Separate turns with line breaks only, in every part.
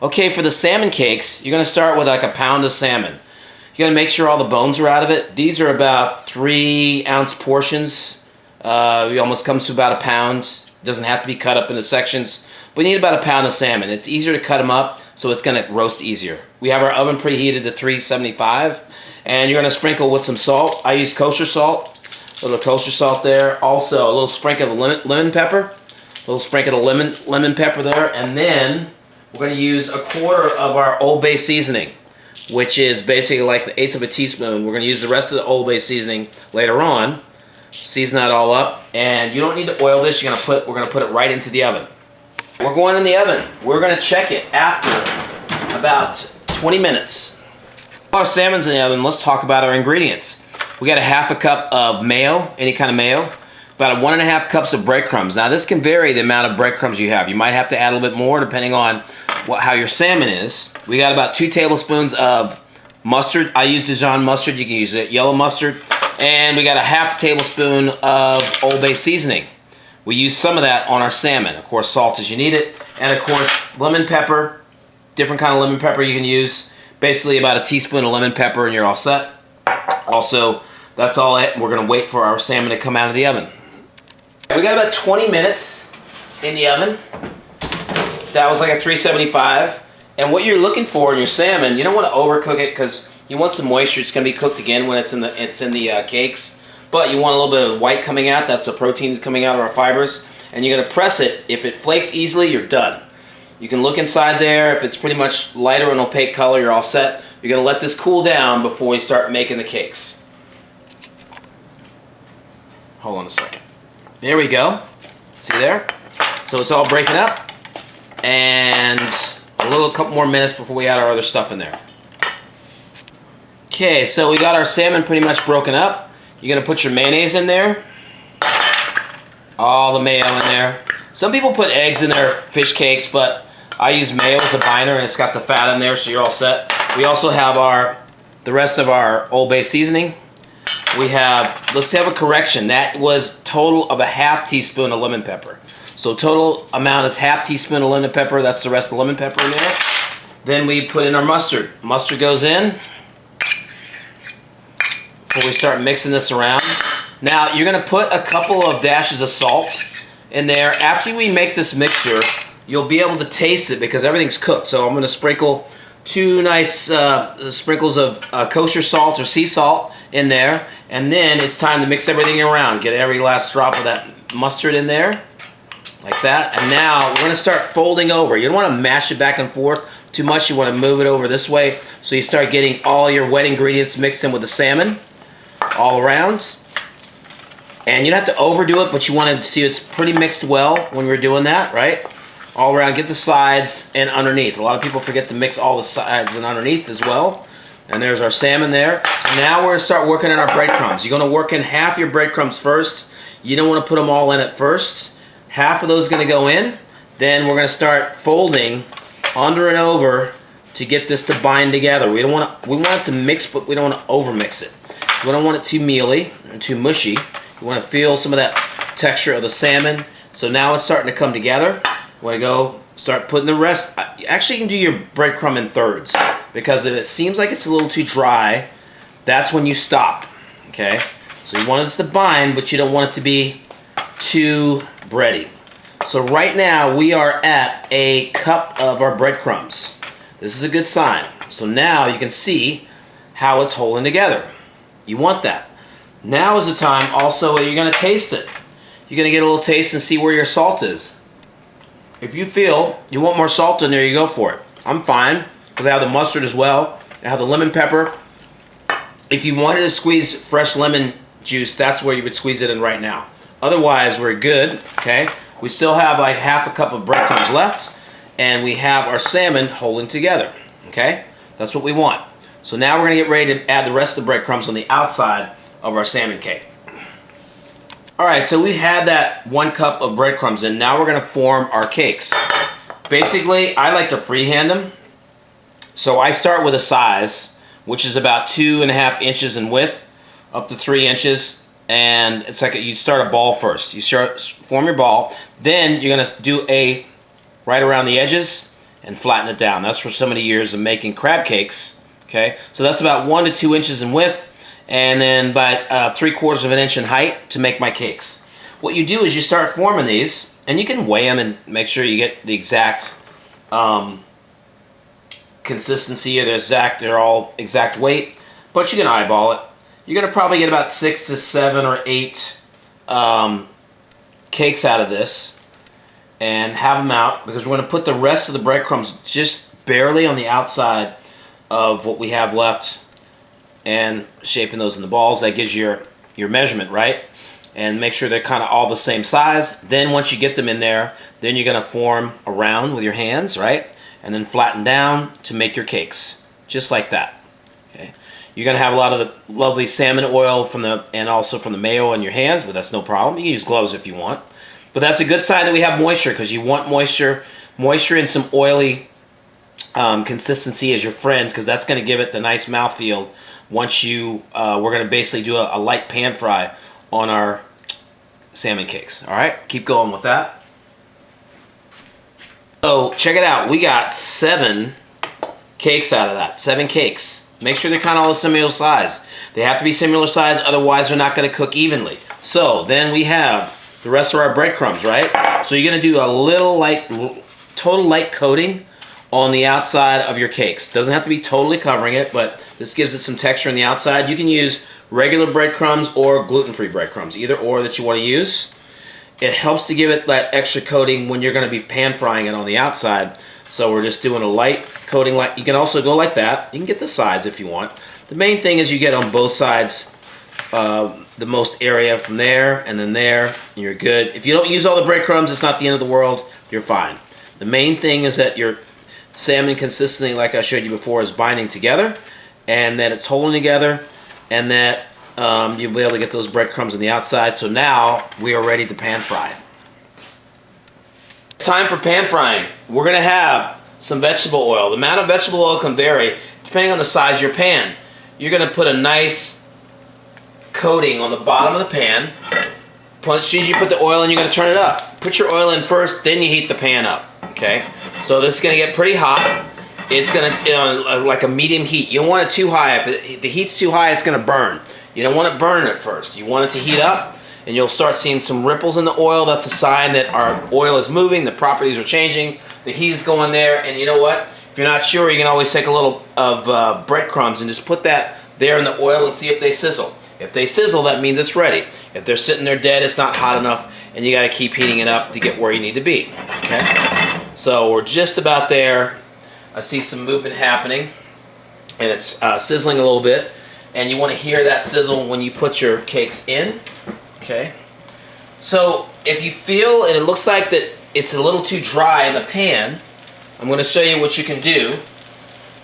Okay, for the salmon cakes, you're going to start with like a pound of salmon. You got to make sure all the bones are out of it. These are about 3-ounce portions. It almost comes to about a pound. It doesn't have to be cut up into sections. But you need about a pound of salmon. It's easier to cut them up, so it's going to roast easier. We have our oven preheated to 375, and you're going to sprinkle with some salt. I use kosher salt, a little kosher salt there. Also, a little sprinkle of lemon pepper, a little sprinkle of lemon pepper there, and then we're going to use 1/4 of our Old Bay seasoning, which is basically like the 1/8 of a teaspoon. We're going to use the rest of the Old Bay seasoning later on. Season that all up, and you don't need to oil this. We're going to put it right into the oven. We're going in the oven. We're going to check it after about 20 minutes. Our salmon's in the oven. Let's talk about our ingredients. We got a 1/2 cup of mayo, any kind of mayo. About 1.5 cups of breadcrumbs. Now this can vary the amount of breadcrumbs you have. You might have to add a little bit more depending on how your salmon is. We got about 2 tablespoons of mustard. I use Dijon mustard. You can use it, yellow mustard. And we got a 1/2 tablespoon of Old Bay seasoning. We use some of that on our salmon. Of course, salt as you need it. And of course, lemon pepper. Different kind of lemon pepper you can use. Basically about a teaspoon of lemon pepper and you're all set. Also, that's all it. We're going to wait for our salmon to come out of the oven. We got about 20 minutes in the oven. That was like a 375. And what you're looking for in your salmon, you don't want to overcook it because you want some moisture. It's going to be cooked again when it's in the cakes. But you want a little bit of white coming out. That's the protein coming out of our fibers. And you're going to press it. If it flakes easily, you're done. You can look inside there. If it's pretty much lighter and opaque color, you're all set. You're going to let this cool down before we start making the cakes. Hold on a second. There we go. See there? So it's all breaking up. And a couple more minutes before we add our other stuff in there. Okay, so we got our salmon pretty much broken up. You're going to put your mayonnaise in there. All the mayo in there. Some people put eggs in their fish cakes, but I use mayo as a binder, and it's got the fat in there, so you're all set. We also have the rest of our Old Bay seasoning. Let's have a correction. That was total of a 1/2 teaspoon of lemon pepper. So total amount is 1/2 teaspoon of lemon pepper. That's the rest of the lemon pepper in there. Then we put in our mustard. Mustard goes in. Before we start mixing this around. Now you're going to put a couple of dashes of salt in there. After we make this mixture, you'll be able to taste it because everything's cooked. So I'm going to sprinkle 2 nice sprinkles of kosher salt or sea salt in there. And then it's time to mix everything around. Get every last drop of that mustard in there. Like that. And now we're going to start folding over. You don't want to mash it back and forth too much. You want to move it over this way so you start getting all your wet ingredients mixed in with the salmon all around. And you don't have to overdo it, but you want to see it's pretty mixed well when we're doing that, right? All around. Get the sides and underneath. A lot of people forget to mix all the sides and underneath as well. And there's our salmon there. So now we're going to start working on our breadcrumbs. You're going to work in half your breadcrumbs first. You don't want to put them all in at first. Half of those is going to go in. Then we're going to start folding under and over to get this to bind together. We want it to mix, but we don't want to over mix it. We don't want it too mealy and too mushy. You want to feel some of that texture of the salmon. So now it's starting to come together. You want to go start putting the rest. Actually, you can do your breadcrumb in thirds because if it seems like it's a little too dry, that's when you stop. Okay? So you want this to bind, but you don't want it to be too bready. So right now we are at a cup of our breadcrumbs. This is a good sign. So now you can see how it's holding together. You want that. Now is the time also you're going to taste it. You're going to get a little taste and see where your salt is. If you feel you want more salt in there, you go for it. I'm fine because I have the mustard as well. I have the lemon pepper. If you wanted to squeeze fresh lemon juice, that's where you would squeeze it in right now. Otherwise, we're good, okay? We still have like 1/2 cup of breadcrumbs left, and we have our salmon holding together, okay? That's what we want. So now we're going to get ready to add the rest of the breadcrumbs on the outside of our salmon cake. Alright, so we had that 1 cup of breadcrumbs in. Now we're going to form our cakes. Basically, I like to freehand them. So I start with a size, which is about 2.5 inches in width, up to 3 inches. And it's like you start a ball first. You form your ball. Then you're going to do right around the edges. and flatten it down. That's for so many years of making crab cakes. Okay, so that's about 1 to 2 inches in width, and then about 3/4 of an inch in height to make my cakes. What you do is you start forming these, and you can weigh them and make sure you get the exact consistency, or they're all exact weight, but you can eyeball it. You're going to probably get about 6 to 7 or 8 cakes out of this, and have them out, because we're going to put the rest of the breadcrumbs just barely on the outside of what we have left, and shaping those in the balls. That gives you your measurement, right? And make sure they're kind of all the same size. Then once you get them in there, then you're going to form around with your hands, right? And then flatten down to make your cakes, just like that. Okay. You're going to have a lot of the lovely salmon oil and also from the mayo on your hands, but that's no problem. You can use gloves if you want. But that's a good sign that we have moisture, because you want moisture and some oily consistency as your friend, because that's going to give it the nice mouthfeel. Once we're going to basically do a light pan fry on our salmon cakes. All right, keep going with that. So check it out. We got 7 cakes out of that. 7 cakes. Make sure they're kind of all similar size. They have to be similar size, otherwise they're not going to cook evenly. So then we have the rest of our breadcrumbs, right? So you're going to do a little total light coating on the outside of your cakes. Doesn't have to be totally covering it, but this gives it some texture on the outside. You can use regular breadcrumbs or gluten-free breadcrumbs, either or that you want to use. It helps to give it that extra coating when you're going to be pan frying it on the outside. So we're just doing a light coating. You can also go like that. You can get the sides if you want. The main thing is you get on both sides the most area from there and then there, and you're good. If you don't use all the breadcrumbs, it's not the end of the world. You're fine. The main thing is that your salmon consistently, like I showed you before, is binding together, and that it's holding together, and that you'll be able to get those breadcrumbs on the outside. So now we are ready to pan fry. Time for pan frying. We're going to have some vegetable oil. The amount of vegetable oil can vary depending on the size of your pan. You're going to put a nice coating on the bottom of the pan. As soon as you put the oil in, you're going to turn it up. Put your oil in first, then you heat the pan up. Okay, so this is going to get pretty hot. It's going to like a medium heat. You don't want it too high. If the heat's too high, it's going to burn. You don't want it burning at first. You want it to heat up, and you'll start seeing some ripples in the oil. That's a sign that our oil is moving, the properties are changing, the heat is going there. And you know what? If you're not sure, you can always take a little of breadcrumbs and just put that there in the oil and see if they sizzle. If they sizzle, that means it's ready. If they're sitting there dead, it's not hot enough, and you got to keep heating it up to get where you need to be. Okay, so we're just about there. I see some movement happening, and it's sizzling a little bit, and you want to hear that sizzle when you put your cakes in. Okay, so if you feel and it looks like that it's a little too dry in the pan, I'm going to show you what you can do.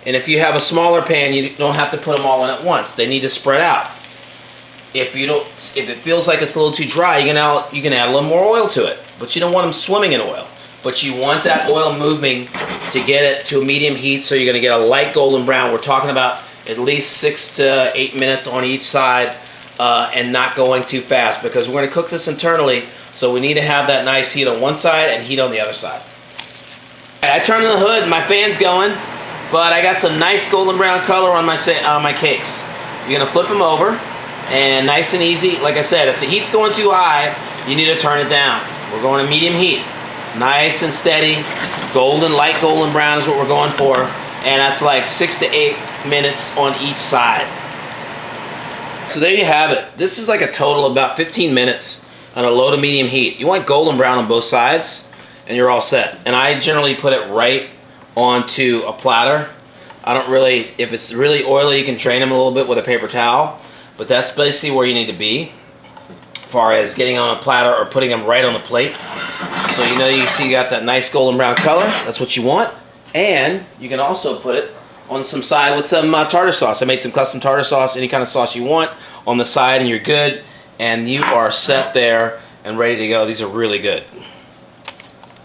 And if you have a smaller pan, you don't have to put them all in at once. They need to spread out. If it feels like it's a little too dry, you can add a little more oil to it. But you don't want them swimming in oil. But you want that oil moving to get it to a medium heat, so you're going to get a light golden brown. We're talking about at least 6 to 8 minutes on each side, and not going too fast, because we're going to cook this internally, so we need to have that nice heat on one side and heat on the other side. I turned on the hood, my fan's going, but I got some nice golden brown color on my cakes. You're going to flip them over. And nice and easy. Like I said, if the heat's going too high, you need to turn it down. We're going to medium heat. Nice and steady. Light golden brown is what we're going for. And that's like 6 to 8 minutes on each side. So there you have it. This is like a total of about 15 minutes on a low to medium heat. You want golden brown on both sides, and you're all set. And I generally put it right onto a platter. I don't really, if it's really oily, you can drain them a little bit with a paper towel. But that's basically where you need to be as far as getting on a platter or putting them right on the plate. So you see you got that nice golden brown color. That's what you want. And you can also put it on some side with some tartar sauce. I made some custom tartar sauce, any kind of sauce you want on the side, and you're good. And you are set there and ready to go. These are really good.